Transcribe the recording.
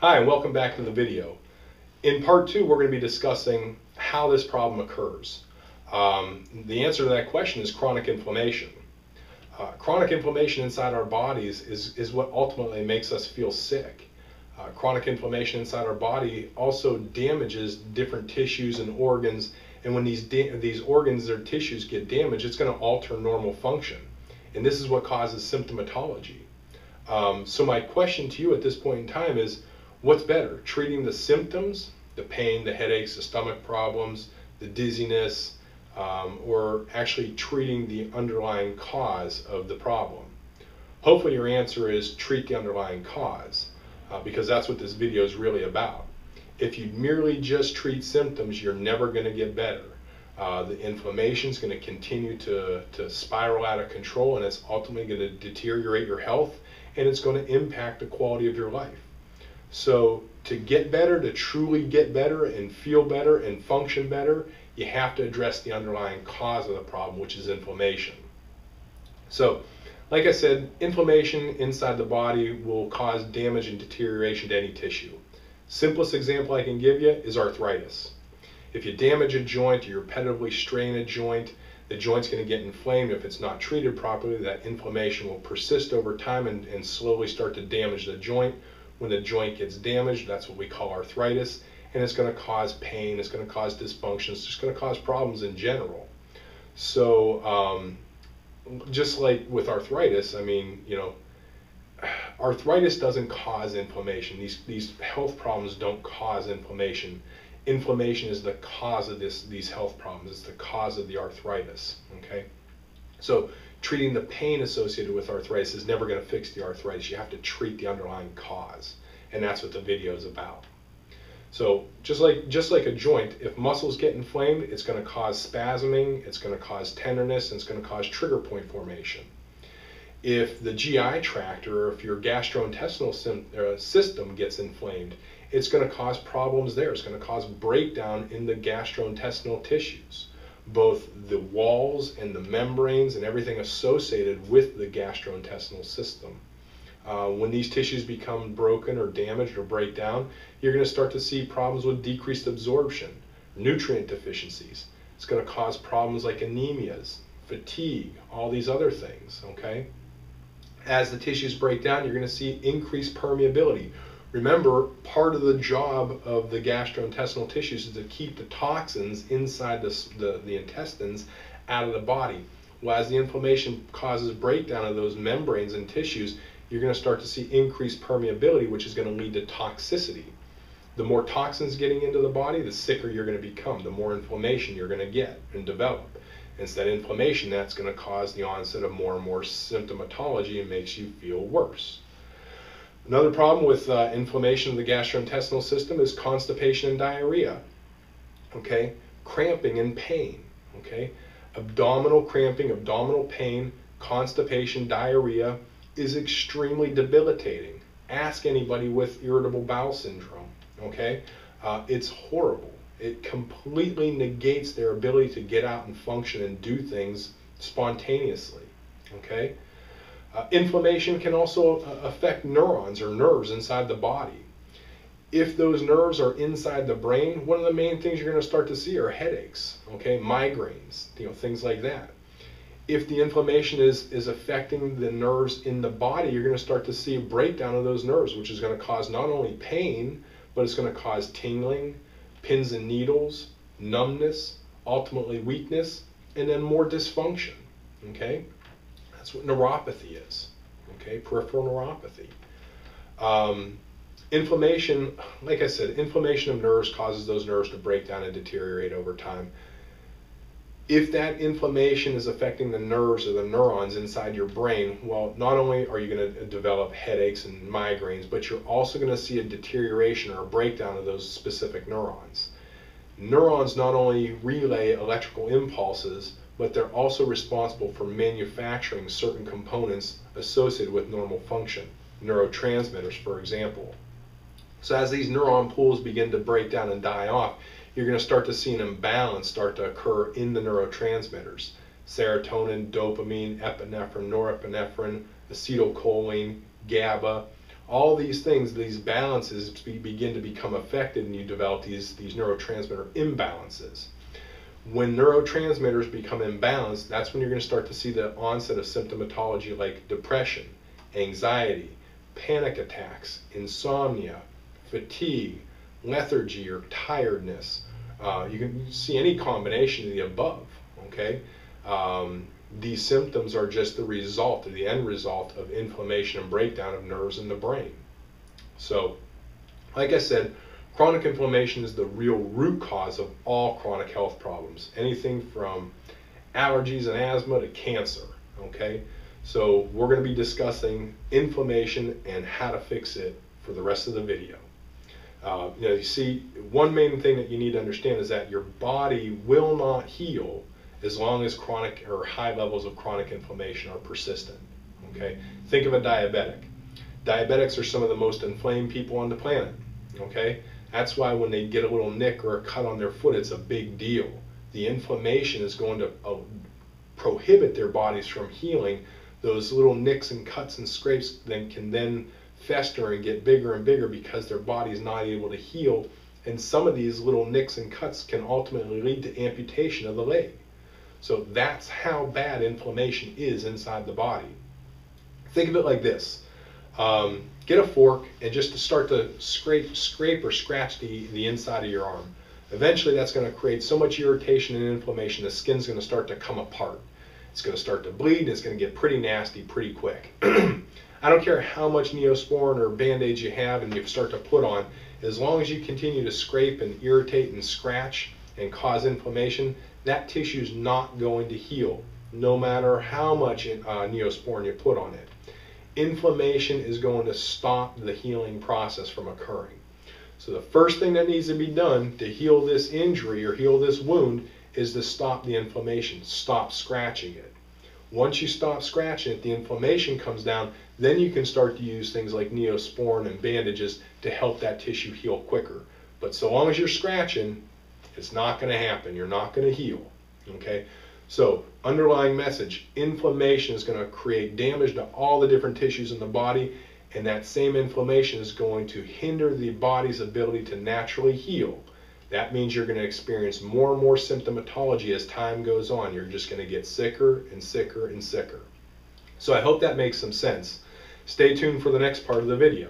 Hi, and welcome back to the video. In part two, we're going to be discussing how this problem occurs. The answer to that question is chronic inflammation. Chronic inflammation inside our bodies is what ultimately makes us feel sick. Chronic inflammation inside our body also damages different tissues and organs, and when these organs or tissues get damaged, it's going to alter normal function. And this is what causes symptomatology. So my question to you at this point in time is, what's better, treating the symptoms, the pain, the headaches, the stomach problems, the dizziness, or actually treating the underlying cause of the problem? Hopefully your answer is treat the underlying cause, because that's what this video is really about. If you merely just treat symptoms, you're never going to get better. The inflammation is going to continue to spiral out of control, and it's ultimately going to deteriorate your health, and it's going to impact the quality of your life. So to get better, to truly get better and feel better and function better, you have to address the underlying cause of the problem, which is inflammation. So, like I said, inflammation inside the body will cause damage and deterioration to any tissue. Simplest example I can give you is arthritis. If you damage a joint or you repetitively strain a joint, the joint's going to get inflamed. If it's not treated properly, that inflammation will persist over time and slowly start to damage the joint. When the joint gets damaged, that's what we call arthritis, and it's going to cause pain, it's going to cause dysfunction, it's just going to cause problems in general. So just like with arthritis, arthritis doesn't cause inflammation. These health problems don't cause inflammation. Inflammation is the cause of these health problems. It's the cause of the arthritis, okay? So treating the pain associated with arthritis is never going to fix the arthritis. You have to treat the underlying cause, and that's what the video is about. So just like a joint, if muscles get inflamed, it's going to cause spasming, it's going to cause tenderness, and it's going to cause trigger point formation. If the GI tract or if your gastrointestinal system gets inflamed, it's going to cause problems there. It's going to cause breakdown in the gastrointestinal tissues, both the walls and the membranes and everything associated with the gastrointestinal system. When these tissues become broken or damaged or break down, you're going to start to see problems with decreased absorption, nutrient deficiencies. It's going to cause problems like anemias, fatigue, all these other things, okay? As the tissues break down, you're going to see increased permeability. Remember, part of the job of the gastrointestinal tissues is to keep the toxins inside the intestines out of the body. Well, as the inflammation causes breakdown of those membranes and tissues, you're going to start to see increased permeability, which is going to lead to toxicity. The more toxins getting into the body, the sicker you're going to become, the more inflammation you're going to get and develop. And it's that inflammation that's going to cause the onset of more and more symptomatology and makes you feel worse. Another problem with inflammation of the gastrointestinal system is constipation and diarrhea, okay? Cramping and pain, okay? Abdominal cramping, abdominal pain, constipation, diarrhea is extremely debilitating. Ask anybody with irritable bowel syndrome, okay? It's horrible. It completely negates their ability to get out and function and do things spontaneously, okay? Inflammation can also affect neurons or nerves inside the body. If those nerves are inside the brain, one of the main things you're going to start to see are headaches, okay, migraines, things like that. If the inflammation is affecting the nerves in the body, you're going to start to see a breakdown of those nerves, which is going to cause not only pain, but it's going to cause tingling, pins and needles, numbness, ultimately weakness, and then more dysfunction, okay? That's what neuropathy is, okay? Peripheral neuropathy. Inflammation, like I said, inflammation of nerves causes those nerves to break down and deteriorate over time. If that inflammation is affecting the nerves or the neurons inside your brain, well, not only are you going to develop headaches and migraines, but you're also going to see a deterioration or a breakdown of those specific neurons. Neurons not only relay electrical impulses, but they're also responsible for manufacturing certain components associated with normal function, neurotransmitters, for example. So as these neuron pools begin to break down and die off, you're going to start to see an imbalance start to occur in the neurotransmitters. Serotonin, dopamine, epinephrine, norepinephrine, acetylcholine, GABA, All these things, these balances begin to become affected, and you develop these neurotransmitter imbalances. When neurotransmitters become imbalanced, that's when you're going to start to see the onset of symptomatology like depression, anxiety, panic attacks, insomnia, fatigue, lethargy or tiredness. You can see any combination of the above, okay? These symptoms are just the result, or the end result, of inflammation and breakdown of nerves in the brain. So, like I said, chronic inflammation is the real root cause of all chronic health problems. Anything from allergies and asthma to cancer, okay? So we're going to be discussing inflammation and how to fix it for the rest of the video. You see, one main thing that you need to understand is that your body will not heal as long as chronic or high levels of chronic inflammation are persistent, okay? Think of a diabetic. Diabetics are some of the most inflamed people on the planet, okay? That's why when they get a little nick or a cut on their foot, it's a big deal. The inflammation is going to prohibit their bodies from healing. Those little nicks and cuts and scrapes can then fester and get bigger and bigger because their body's not able to heal. And some of these little nicks and cuts can ultimately lead to amputation of the leg. So that's how bad inflammation is inside the body. Think of it like this. Get a fork and just to start to scrape or scratch the inside of your arm. Eventually that's going to create so much irritation and inflammation, the skin's going to start to come apart. It's going to start to bleed, and it's going to get pretty nasty pretty quick. I don't care how much Neosporin or Band-Aids you have and you start to put on, as long as you continue to scrape and irritate and scratch and cause inflammation, that tissue is not going to heal, no matter how much Neosporin you put on it. Inflammation is going to stop the healing process from occurring. So the first thing that needs to be done to heal this injury or heal this wound is to stop the inflammation, stop scratching it. Once you stop scratching it, the inflammation comes down, then you can start to use things like Neosporin and bandages to help that tissue heal quicker. But so long as you're scratching, it's not going to happen. You're not going to heal, okay? So, underlying message, inflammation is going to create damage to all the different tissues in the body, and that same inflammation is going to hinder the body's ability to naturally heal. That means you're going to experience more and more symptomatology as time goes on. You're just going to get sicker and sicker and sicker. So I hope that makes some sense. Stay tuned for the next part of the video.